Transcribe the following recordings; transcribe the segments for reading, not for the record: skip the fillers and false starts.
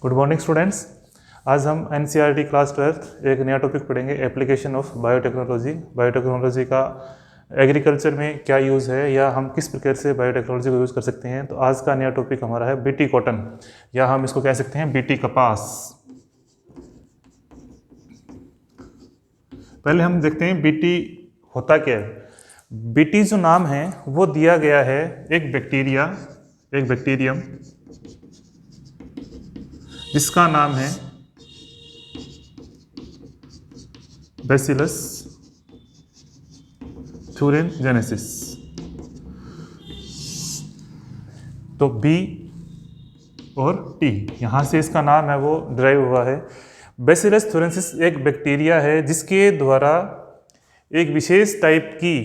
Good morning students. आज हम NCERT class 12 एक नया टॉपिक पढ़ेंगे, एप्लीकेशन ऑफ बायोटेक्नोलॉजी। बायोटेक्नोलॉजी का एग्रीकल्चर में क्या यूज़ है या हम किस प्रकार से बायोटेक्नोलॉजी को यूज़ कर सकते हैं। तो आज का नया टॉपिक हमारा है बीटी कॉटन, या हम इसको कह सकते हैं बीटी कपास। पहले हम देखते हैं बीटी होता क्या है। बीटी जो नाम है वो दिया गया है एक बैक्टीरियम जिसका नाम है बैसिलस thuringiensis। तो बी और टी, यहाँ से इसका नाम है वो ड्राइव हुआ है। बैसिलस thuringiensis एक बैक्टीरिया है जिसके द्वारा एक विशेष टाइप की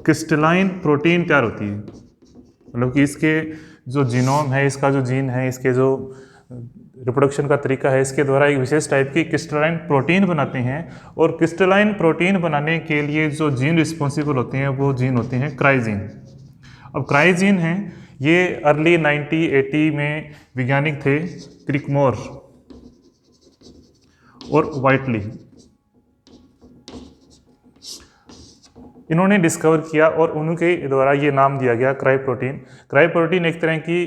क्रिस्टलाइन प्रोटीन तैयार होती है। मतलब कि इसके जो जीनोम है, इसका जो जीन है, इसके जो रिप्रोडक्शन का तरीका है, इसके द्वारा एक विशेष टाइप की क्रिस्टलाइन प्रोटीन बनाते हैं। और क्रिस्टलाइन प्रोटीन बनाने के लिए जो जीन रिस्पॉन्सिबल होते हैं वो जीन होते हैं क्राइजीन। अब क्राइजीन है ये अर्ली 1980 में वैज्ञानिक थे क्रिकमोर और वाइटली, इन्होंने डिस्कवर किया और उनके द्वारा ये नाम दिया गया क्राई प्रोटीन। क्राई प्रोटीन एक तरह की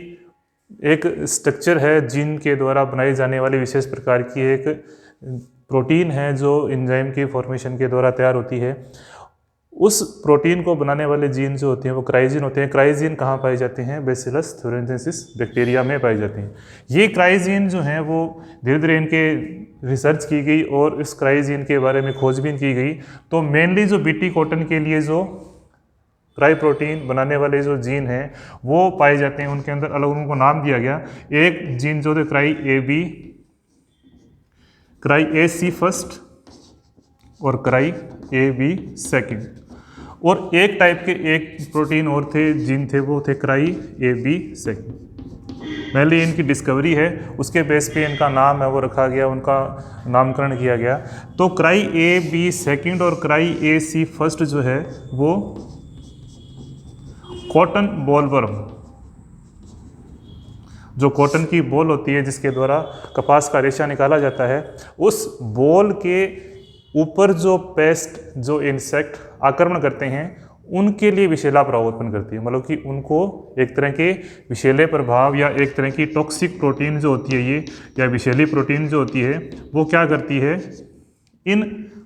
एक स्ट्रक्चर है जीन के द्वारा बनाई जाने वाली विशेष प्रकार की एक प्रोटीन है जो एंजाइम की फॉर्मेशन के द्वारा तैयार होती है। उस प्रोटीन को बनाने वाले जीन जो होते हैं वो क्राइजीन होते हैं। क्राइजीन कहाँ पाए जाते हैं? बैसिलस thuringiensis बैक्टीरिया में पाए जाते हैं। ये क्राइजीन जो हैं वो धीरे धीरे इनके रिसर्च की गई और इस क्राइजीन के बारे में खोजबीन की गई। तो मेनली जो बीटी कॉटन के लिए जो क्राई प्रोटीन बनाने वाले जो जीन हैं वो पाए जाते हैं, उनके अंदर अलग उनको नाम दिया गया। एक जीन जो थे क्राई ए सी फर्स्ट और क्राई ए बी सेकेंड, और एक टाइप के एक प्रोटीन और थे, जीन थे, वो थे क्राई ए बी सेकेंड। पहले इनकी डिस्कवरी है, उसके बेस पे इनका नाम है वो रखा गया, उनका नामकरण किया गया। तो क्राई ए बी सेकेंड और क्राई ए सी फर्स्ट जो है वो कॉटन बॉलवर्म, जो कॉटन की बॉल होती है जिसके द्वारा कपास का रेशा निकाला जाता है, उस बॉल के ऊपर जो पेस्ट, जो इंसेक्ट आक्रमण करते हैं उनके लिए विषैला प्रभाव उत्पन्न करती है। मतलब कि उनको एक तरह के विषैले प्रभाव या एक तरह की टॉक्सिक प्रोटीन जो होती है ये, या विषैली प्रोटीन जो होती है वो क्या करती है, इन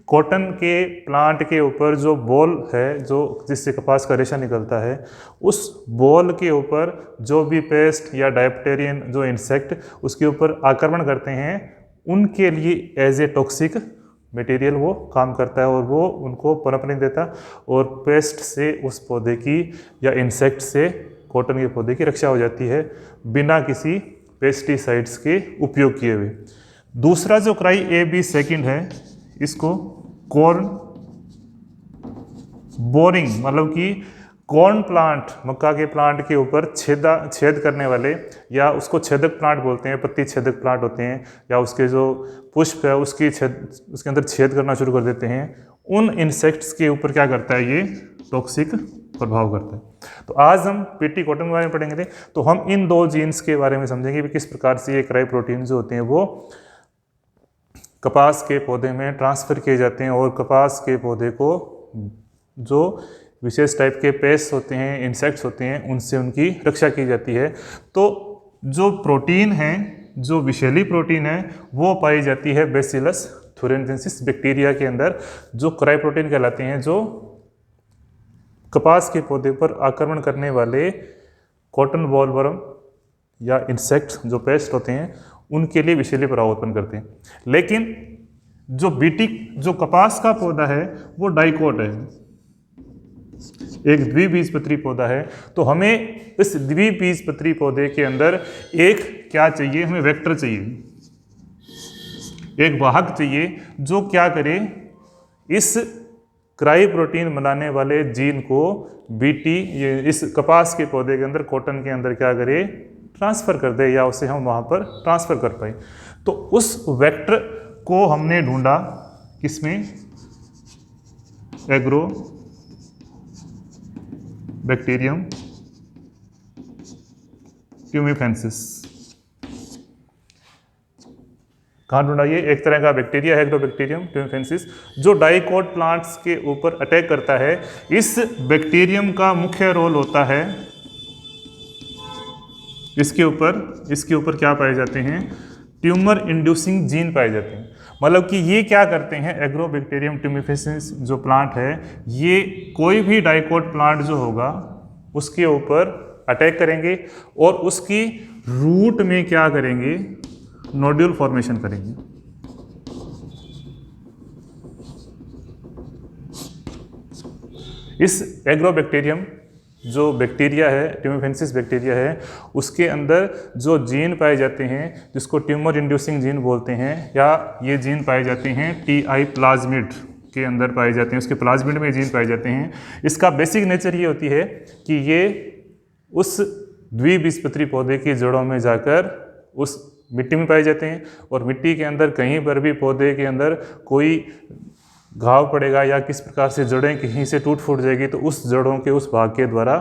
कॉटन के प्लांट के ऊपर जो बॉल है, जो जिससे कपास का रेशा निकलता है, उस बॉल के ऊपर जो भी पेस्ट या डायप्टेरियन जो इंसेक्ट उसके ऊपर आक्रमण करते हैं उनके लिए एज ए टॉक्सिक मटेरियल वो काम करता है और वो उनको पनप नहीं देता और पेस्ट से उस पौधे की या इंसेक्ट से कॉटन के पौधे की रक्षा हो जाती है बिना किसी पेस्टिसाइड्स के उपयोग किए हुए। दूसरा जो क्राई ए बी सेकेंड है, इसको कॉर्न बोरिंग, मतलब कि कॉर्न प्लांट, मक्का के प्लांट के ऊपर छेद करने वाले, या उसको छेदक प्लांट बोलते हैं, पत्ती छेदक प्लांट होते हैं, या उसके जो पुष्प है उसके अंदर छेद करना शुरू कर देते हैं, उन इंसेक्ट्स के ऊपर क्या करता है, ये टॉक्सिक प्रभाव करता है। तो आज हम बीटी कॉटन के बारे में पढ़ेंगे। तो हम इन दो जीन्स के बारे में समझेंगे कि किस प्रकार से ये क्राई प्रोटीन जो होते हैं वो कपास के पौधे में ट्रांसफ़र किए जाते हैं और कपास के पौधे को जो विशेष टाइप के पेस्ट होते हैं, इंसेक्ट्स होते हैं, उनसे उनकी रक्षा की जाती है। तो जो प्रोटीन है, जो विषैली प्रोटीन है, वो पाई जाती है बैसिलस thuringiensis बैक्टीरिया के अंदर, जो क्राई प्रोटीन कहलाते हैं, जो कपास के पौधे पर आक्रमण करने वाले कॉटन बॉलवर्म या इंसेक्ट जो पेस्ट होते हैं उनके लिए विषैली प्रभाव उत्पन्न करते हैं। लेकिन जो कपास का पौधा है वो डाइकोट है, एक द्विबीजपत्री पौधा है। तो हमें इस द्विबीजपत्री पौधे के अंदर एक क्या चाहिए, हमें वेक्टर चाहिए, एक वाहक चाहिए जो क्या करे, इस क्राई प्रोटीन बनाने वाले जीन को बीटी ये इस कपास के पौधे के अंदर, कॉटन के अंदर क्या करे, ट्रांसफ़र कर दे, या उसे हम वहाँ पर ट्रांसफ़र कर पाए। तो उस वेक्टर को हमने ढूंढा किसमें, एग्रो बैक्टीरियम ट्यूमिफेंसिस। कहाँ ढूंढा? ये एक तरह का बैक्टीरिया है, एग्रोबैक्टीरियम ट्यूमिफेंसिस, जो डाइकोट प्लांट्स के ऊपर अटैक करता है। इस बैक्टीरियम का मुख्य रोल होता है, इसके ऊपर क्या पाए जाते हैं? ट्यूमर इंड्यूसिंग जीन पाए जाते हैं। मतलब कि ये क्या करते हैं, एग्रोबैक्टीरियम ट्यूमिफेंसिस जो प्लांट है, ये कोई भी डाइकोट प्लांट जो होगा उसके ऊपर अटैक करेंगे और उसकी रूट में क्या करेंगे? नोड्यूल फॉर्मेशन करेंगे। इस एग्रोबैक्टीरियम जो बैक्टीरिया है, ट्यूमिफेंसिस बैक्टीरिया है, उसके अंदर जो जीन पाए जाते हैं जिसको ट्यूमर इंड्यूसिंग जीन बोलते हैं, या ये जीन पाए जाते हैं टीआई प्लाज्मिड के अंदर पाए जाते हैं, उसके प्लाज्मिड में जीन पाए जाते हैं। इसका बेसिक नेचर ये होती है कि ये उस द्विबीजपत्री पौधे की जड़ों में जाकर उस मिट्टी में पाए जाते हैं, और मिट्टी के अंदर कहीं पर भी पौधे के अंदर कोई घाव पड़ेगा या किस प्रकार से जड़ें कहीं से टूट फूट जाएगी, तो उस जड़ों के उस भाग के द्वारा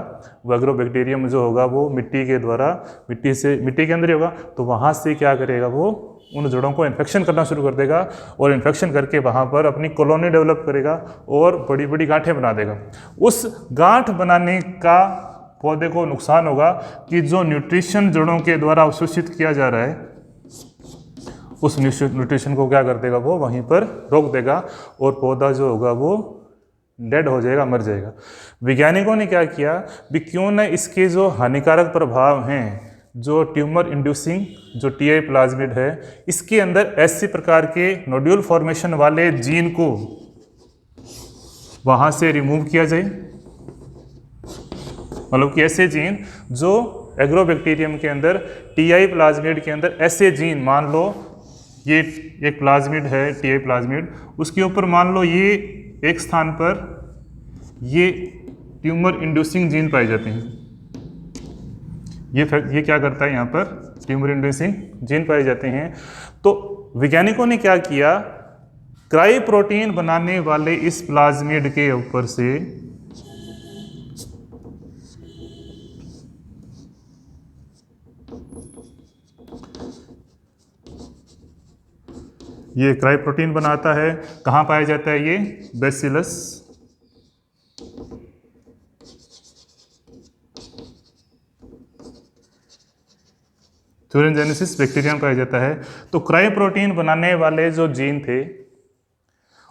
वो एग्रोबैक्टीरियम जो होगा वो मिट्टी के द्वारा, मिट्टी के अंदर ही होगा, तो वहाँ से क्या करेगा? वो उन जड़ों को इन्फेक्शन करना शुरू कर देगा, और इन्फेक्शन करके वहाँ पर अपनी कॉलोनी डेवलप करेगा और बड़ी बड़ी गांठें बना देगा। उस गांठ बनाने का पौधे को नुकसान होगा कि जो न्यूट्रिशन जड़ों के द्वारा अवशोषित किया जा रहा है, उस न्यूट्रिशन को क्या कर देगा? वो वहीं पर रोक देगा और पौधा जो होगा वो डेड हो जाएगा, मर जाएगा। वैज्ञानिकों ने क्या किया भी, क्यों न इसके जो हानिकारक प्रभाव हैं, जो ट्यूमर इंड्यूसिंग जो टीआई प्लाज्मिड है, इसके अंदर ऐसे प्रकार के नोड्यूल फॉर्मेशन वाले जीन को वहाँ से रिमूव किया जाए। मतलब कि ऐसे जीन जो एग्रोबैक्टीरियम के अंदर, टीआई प्लाज्मिड के अंदर ऐसे जीन, मान लो ये एक प्लाज्मिड है टीआई प्लाज्मिड, उसके ऊपर मान लो ये एक स्थान पर ये ट्यूमर इंड्यूसिंग जीन पाए जाते हैं। ये क्या करता है? यहाँ पर ट्यूमर इंड्यूसिंग जीन पाए जाते हैं। तो वैज्ञानिकों ने क्या किया, क्राई प्रोटीन बनाने वाले इस प्लाज्मिड के ऊपर से ये क्राई प्रोटीन बनाता है। कहाँ पाया जाता है ये? बैसिलस थ्यूरिनजेनेसिस बैक्टीरिया में पाया जाता है। तो क्राई प्रोटीन बनाने वाले जो जीन थे,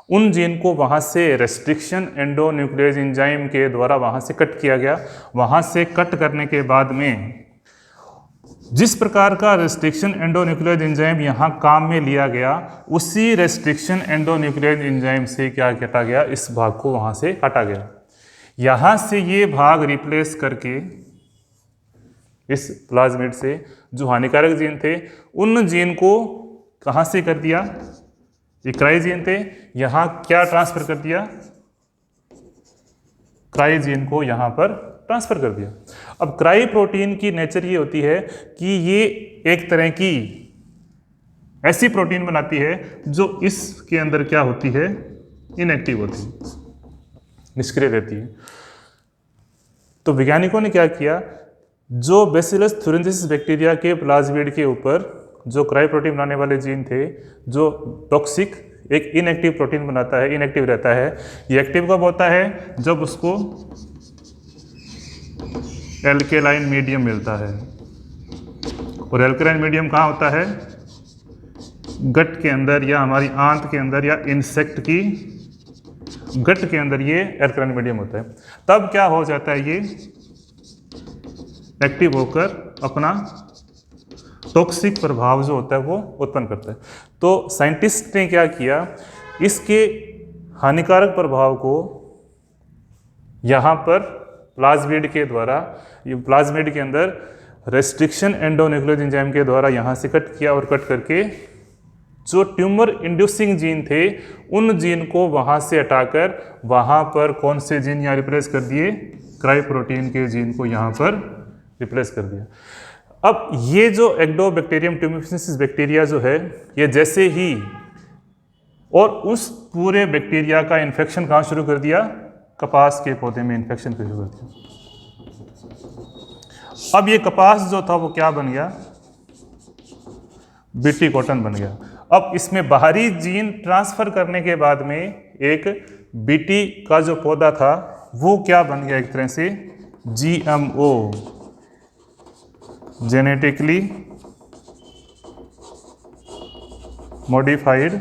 उन जीन को वहाँ से रेस्ट्रिक्शन एंडोन्यूक्लियस एंजाइम के द्वारा वहाँ से कट किया गया। वहाँ से कट करने के बाद में जिस प्रकार का रेस्ट्रिक्शन एंडोन्यूक्लियस एंजाइम यहाँ काम में लिया गया, उसी रेस्ट्रिक्शन एंडोन्यूक्लियस एंजाइम से क्या काटा गया? इस भाग को वहाँ से काटा गया। यहाँ से ये भाग रिप्लेस करके इस प्लाज्मिड से जो हानिकारक जीन थे, उन जीन को कहाँ से कर दिया? ये क्राई जीन थे, यहाँ क्या ट्रांसफर कर दिया? क्राई जीन को यहाँ पर ट्रांसफर कर दिया। अब क्राई प्रोटीन की नेचर ये होती है कि ये एक तरह की ऐसी प्रोटीन बनाती है जो इसके अंदर क्या होती है? इनएक्टिव होती है, निष्क्रिय रहती है। तो वैज्ञानिकों ने क्या किया, जो बैसिलस थ्यूरिनजेनेसिस बैक्टीरिया के प्लाज्मिड के ऊपर जो क्राई प्रोटीन बनाने वाले जीन थे, जो टॉक्सिक एक इनएक्टिव प्रोटीन बनाता है, इनएक्टिव रहता है। ये एक्टिव कब होता है? जब उसको एल्केलाइन मीडियम मिलता है। और एल्केलाइन मीडियम कहाँ होता है? गट के अंदर, या हमारी आंत के अंदर, या इंसेक्ट की गट के अंदर ये एल्केलाइन मीडियम होता है। तब क्या हो जाता है? ये एक्टिव होकर अपना टॉक्सिक प्रभाव जो होता है वो उत्पन्न करता है। तो साइंटिस्ट ने क्या किया, इसके हानिकारक प्रभाव को यहाँ पर प्लाज्मिड के द्वारा, ये प्लाज्मिड के अंदर रेस्ट्रिक्शन एंडोन्यूक्लियस एंजाइम के द्वारा यहाँ से कट किया, और कट करके जो ट्यूमर इंड्यूसिंग जीन थे, उन जीन को वहाँ से हटाकर वहाँ पर कौन से जीन यहाँ रिप्लेस कर दिए? क्राई प्रोटीन के जीन को यहाँ पर रिप्लेस कर दिया। अब ये जो एग्डोबैक्टीरियम ट्यूमिफेंसिस बैक्टीरिया जो है, ये जैसे ही और उस पूरे बैक्टीरिया का इन्फेक्शन कहाँ शुरू कर दिया? कपास के पौधे में इन्फेक्शन शुरू कर दिया। अब ये कपास जो था वो क्या बन गया, बीटी कॉटन बन गया। अब इसमें बाहरी जीन ट्रांसफर करने के बाद में एक बीटी का जो पौधा था वो क्या बन गया, एक तरह से जीएमओ, जेनेटिकली मॉडिफाइड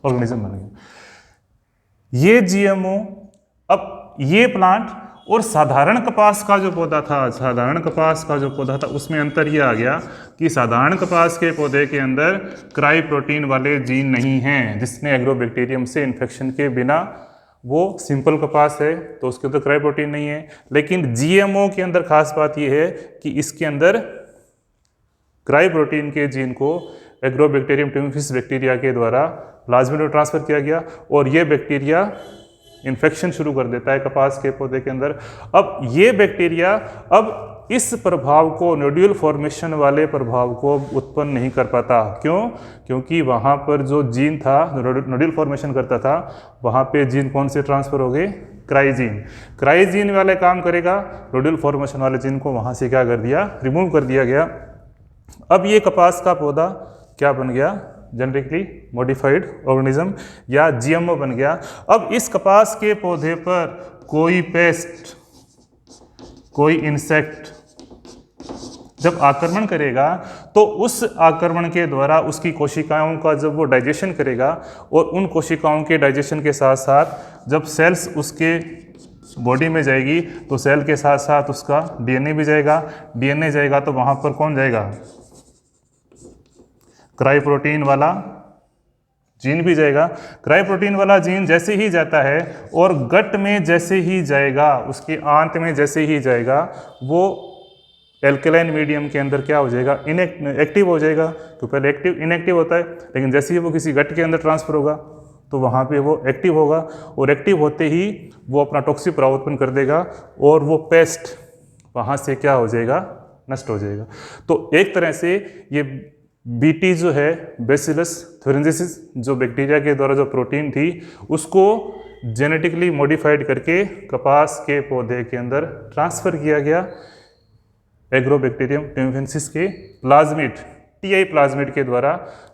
ऑर्गेनिज्म बन गया। ये जीएमओ, अब ये प्लांट और साधारण कपास का जो पौधा था, साधारण कपास का जो पौधा था उसमें अंतर ये आ गया कि साधारण कपास के पौधे के अंदर क्राई प्रोटीन वाले जीन नहीं हैं, जिसने एग्रोबैक्टीरियम से इन्फेक्शन के बिना, वो सिंपल कपास है तो उसके अंदर क्राई प्रोटीन नहीं है। लेकिन जीएमओ के अंदर खास बात यह है कि इसके अंदर क्राई प्रोटीन के जीन को एग्रोबैक्टीरियम ट्यूमिफिस बैक्टीरिया के द्वारा प्लाज्मा में ट्रांसफर किया गया और ये बैक्टीरिया इन्फेक्शन शुरू कर देता है कपास के पौधे के अंदर। अब ये बैक्टीरिया अब इस प्रभाव को, नोड्यूल फॉर्मेशन वाले प्रभाव को उत्पन्न नहीं कर पाता। क्यों? क्योंकि वहाँ पर जो जीन था, नोड्यूल फॉर्मेशन करता था, वहाँ पे जीन कौन से ट्रांसफर हो गए, क्राइजीन। क्राइजीन वाले काम करेगा, नोड्यूल फॉर्मेशन वाले जीन को वहाँ से क्या कर दिया, रिमूव कर दिया गया। अब ये कपास का पौधा क्या बन गया, जेनेटिकली मॉडिफाइड ऑर्गेनिज्म या जीएमओ बन गया। अब इस कपास के पौधे पर कोई पेस्ट, कोई इंसेक्ट जब आक्रमण करेगा तो उस आक्रमण के द्वारा उसकी कोशिकाओं का जब वो डाइजेशन करेगा और उन कोशिकाओं के डाइजेशन के साथ साथ जब सेल्स उसके बॉडी में जाएगी तो सेल के साथ साथ उसका डीएनए भी जाएगा। डीएनए जाएगा तो वहाँ पर कौन जाएगा, क्राई प्रोटीन वाला जीन भी जाएगा। क्राई प्रोटीन वाला जीन जैसे ही जाता है और गट में जैसे ही जाएगा, उसके आंत में जैसे ही जाएगा, वो एल्कलाइन मीडियम के अंदर क्या हो जाएगा, एक्टिव हो जाएगा। तो पहले एक्टिव इनएक्टिव होता है, लेकिन जैसे ही वो किसी गट के अंदर ट्रांसफर होगा तो वहाँ पे वो एक्टिव होगा और एक्टिव होते ही वो अपना टॉक्सिक प्रभाव उत्पन्न कर देगा और वो पेस्ट वहाँ से क्या हो जाएगा, नष्ट हो जाएगा। तो एक तरह से ये बीटी जो है, बैसिलस थ्यूरेंसिस, जो बैक्टीरिया के द्वारा जो प्रोटीन थी उसको जेनेटिकली मॉडिफाइड करके कपास के पौधे के अंदर ट्रांसफ़र किया गया एग्रोबैक्टीरियम ट्यूमिफिनेंसिस के प्लाज्मिड, टीआई प्लाज्मिड के द्वारा,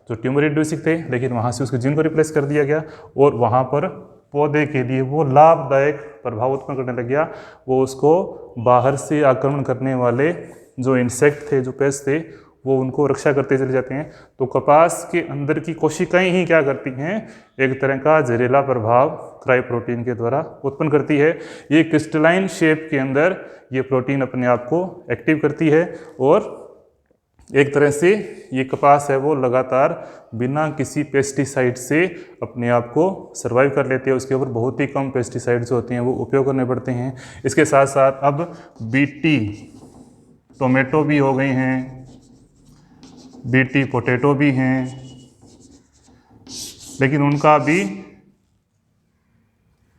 जो ट्यूमर इंड्यूसिंग थे, लेकिन वहाँ से उसके जीन को रिप्लेस कर दिया गया और वहाँ पर पौधे के लिए वो लाभदायक प्रभाव उत्पन्न करने लग गया। वो उसको बाहर से आक्रमण करने वाले जो इंसेक्ट थे, जो पेस्ट थे, वो उनको रक्षा करते चले जाते हैं। तो कपास के अंदर की कोशिकाएं ही क्या करती हैं, एक तरह का जहरीला प्रभाव क्राई प्रोटीन के द्वारा उत्पन्न करती है। ये क्रिस्टलाइन शेप के अंदर ये प्रोटीन अपने आप को एक्टिव करती है और एक तरह से ये कपास है वो लगातार बिना किसी पेस्टिसाइड से अपने आप को सर्वाइव कर लेते हैं। उसके ऊपर बहुत ही कम पेस्टिसाइड्स होते हैं वो उपयोग करने पड़ते हैं। इसके साथ साथ अब बीटी टोमेटो भी हो गए हैं, बीटी पोटैटो भी हैं, लेकिन उनका भी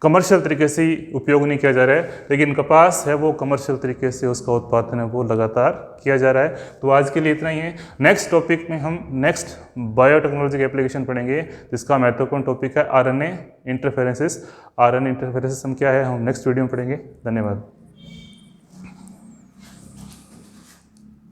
कमर्शियल तरीके से ही उपयोग नहीं किया जा रहा है। लेकिन कपास है वो कमर्शियल तरीके से उसका उत्पादन है वो लगातार किया जा रहा है। तो आज के लिए इतना ही है। नेक्स्ट टॉपिक में हम नेक्स्ट बायोटेक्नोलॉजी के एप्लीकेशन पढ़ेंगे, जिसका महत्वपूर्ण टॉपिक है आरएनए इंटरफेरेंसेस। आरएनए इंटरफेरेंसेस हम क्या है, हम नेक्स्ट वीडियो में पढ़ेंगे। धन्यवाद।